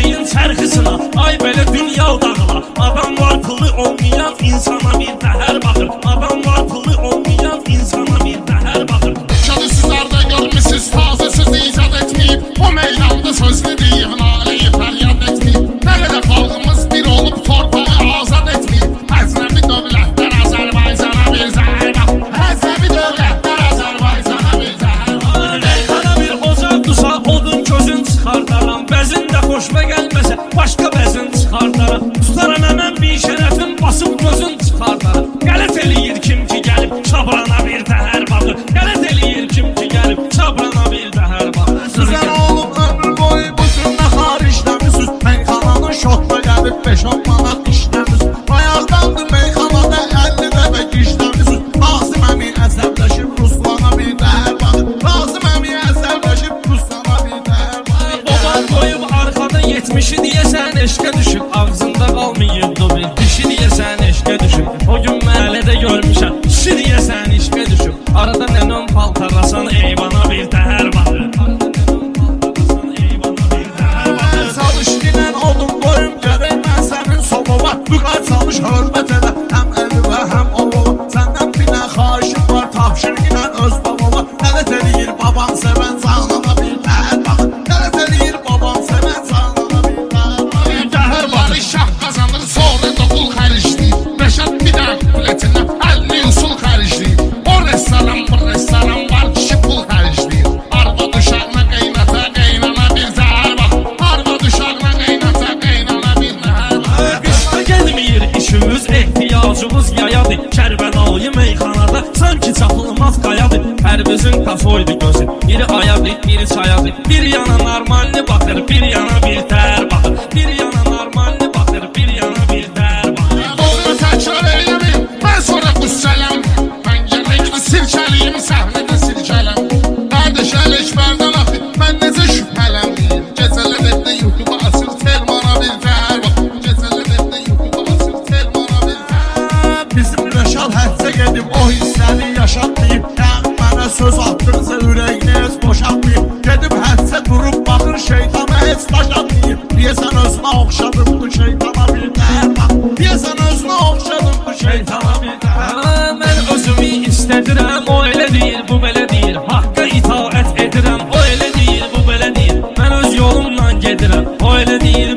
deyin çərxisına. Ay belə dünya dağıla. Adam var pılı olmayan insana bir təhər baxır. Adam var pılı olmayan insana bir təhər baxır. Şadı sizlərdə görmüşsüz, taze söz icad etmeyip, o meydanda sözlü deyib, naləyi fəryad etmeyip, nə qədər xalqımız bir olub torpağı azad etmeyip, əcnəbi dövlətlər Azərbaycana bir zəhər bax, əcnəbi dövlətlər Azərbaycana bir zəhər bax. Meyxana bir ocaq dursa odun közün çıxardaram. Bəzin də xoşuma gəlməsə başqa bəzin çıxardaram. Tutaram həmən bir şərəfin basıb gözün çıxardaram. Qələt eləyir kim ki gəlib Çabrana bir təhər baxır. Qələt eləyir kim ki gəlib Çabrana bir təhər baxır. Sizə olub ömür boyu bu cürlə xaricləmisiniz. Meyxananın şotla gəlib 5-10 manat işləmisiniz. Ayaqdandır meyxanada 50 dəfə gişləmisiniz. Rasim əmi əsəbləşib Ruslana bir təhər baxır. Rasim əmi əsəbləşib Ruslana bir təhər baxır. Baban qoyub arxada 70'i deyəsən eşqə düşüb. Ağzında qalmayıb dobil dişi deyəsən eşqə düşüb. O gün məhəllədə görmüşəm kişi deyəsən eşqə düşüb. Arada nənəm paltarlasan eyvana bir təhər baxır. Çalış dinən odun qoyum gərək mən sənin solova. Lüqay çalış hörmət elə həm əli və həm olova. Səndən binə xahişim var tapşır inən öz babama. Qələt eləyir babam sevən canına bir təhər baxır. Qələt eləyir babam sevən canına bir təhər baxır. Bir təhər var, şah qazanır, sonra da qul xəricləyir. Rəşad bir dənə kupletindən 50 usul xəricləyir. O restoran, bu restoran var, kişi pul xəricləyir. Arvad uşağına qeynata, qeynana bir zəhər bax. Arvad uşağına qeynata, qeynana bir zəhər bax. Qışda gəlməyir işimiz, ehtiyacımız yayadır. Kərbəlayı meyxanada sanki çapılmaz qayadır. Pərvizin kafoydu gözü, biri ayadır, biri çayadır. Bir yana normalni baxır, bir yana bir tər baxır. Bir yana normalni baxır, bir yana bir tər baxır. Onu təkrar eləməyim, mən sonra qüssələm. Mən gərəkli sirkəliyim, səhnədə sirkələm. Qardeş Ələkbərdən axı, mən necə şübhələmiyim. Gecələr evdə YouTube açır, Telmana bir zəhər bax. Gecələr evdə YouTube açır, Telmana bir zəhər. Bizim Rəşad həccə gedib o hissəni yaşatmayıb. Yəni mənə söz attırsa ürəyini heç boşatmayıb. Gedib həccə durub baxır şeytana heç daş atmayıb. Deyəsən özünə oxşadım bu şeytana bir təhər bax. Deyəsən özünə oxşadım bu şeytana bir təhər bax. Mən özümü istədirəm, o elə deyir, bu belə deyir. Haqqa itaət edirəm, o elə deyir, bu belə deyir. Mən öz yolumla gedirəm, o elə deyir,